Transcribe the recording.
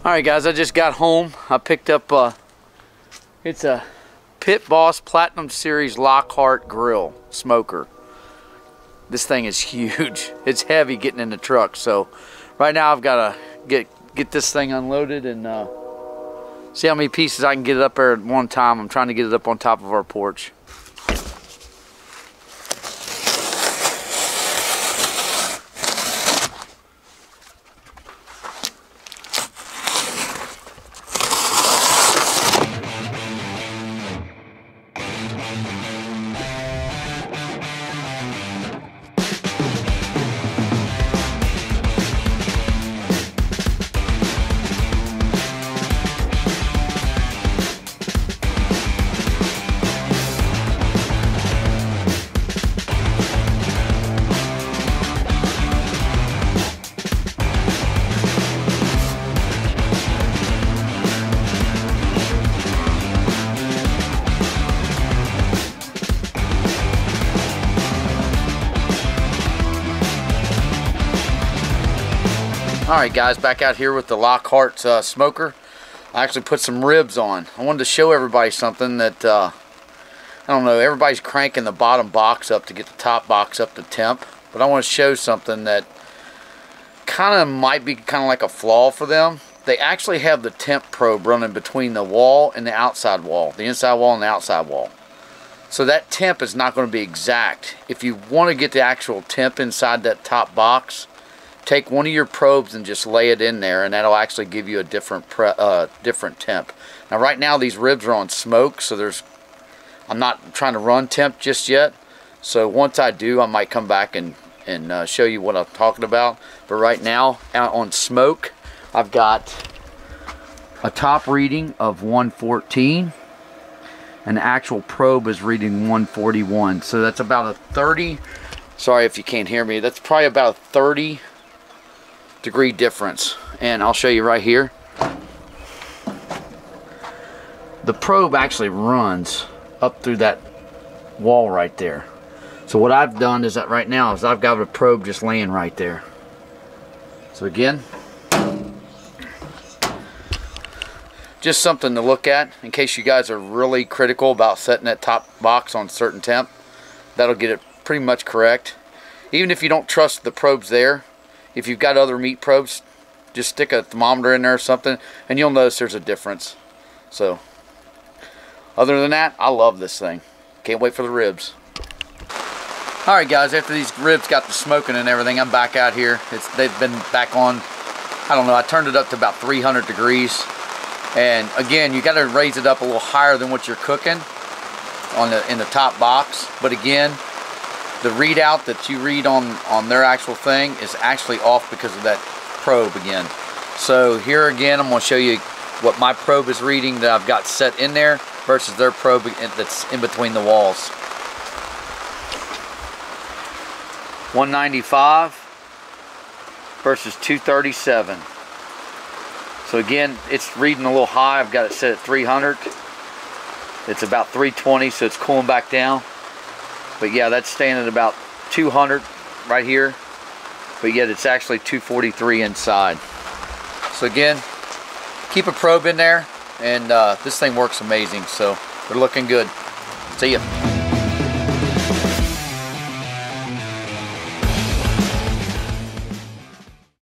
Alright guys, I just got home. I picked up it's a Pit Boss Platinum Series Lockhart grill smoker. This thing is huge. It's heavy getting in the truck, so right now I've got to get this thing unloaded and see how many pieces I can get it up there at one time. I'm trying to get it up on top of our porch. Alright guys, back out here with the Lockhart smoker. I actually put some ribs on. I wanted to show everybody something that, I don't know, everybody's cranking the bottom box up to get the top box up to temp. But I want to show something that kind of might be kind of like a flaw for them. They actually have the temp probe running between the wall and the outside wall. The inside wall and the outside wall. So that temp is not going to be exact. If you want to get the actual temp inside that top box, take one of your probes and just lay it in there, and that'll actually give you a different temp. Now right now these ribs are on smoke, so I'm not trying to run temp just yet. So once I do, I might come back and show you what I'm talking about. But right now, out on smoke, I've got a top reading of 114. And the actual probe is reading 141. So that's about a 30, sorry if you can't hear me, that's probably about a 30 degree difference. And I'll show you right here. The probe actually runs up through that wall right there. So what I've done is that right now is I've got a probe just laying right there. So again, just something to look at in case you guys are really critical about setting that top box on certain temp. That'll get it pretty much correct. Even if you don't trust the probes there, if you've got other meat probes, just stick a thermometer in there or something and you'll notice there's a difference. So other than that, I love this thing. Can't wait for the ribs. Alright guys, after these ribs got the smoking and everything, I'm back out here. They've been back on, I don't know, I turned it up to about 300 degrees. And again, you got to raise it up a little higher than what you're cooking in the top box. But again, the readout that you read on their actual thing is actually off because of that probe again. So here again, I'm going to show you what my probe is reading that I've got set in there versus their probe that's in between the walls. 195 versus 237. So again, it's reading a little high. I've got it set at 300. It's about 320, so it's cooling back down. But yeah, that's staying at about 200 right here. But yet it's actually 243 inside. So again, keep a probe in there, and this thing works amazing. So we're looking good. See ya.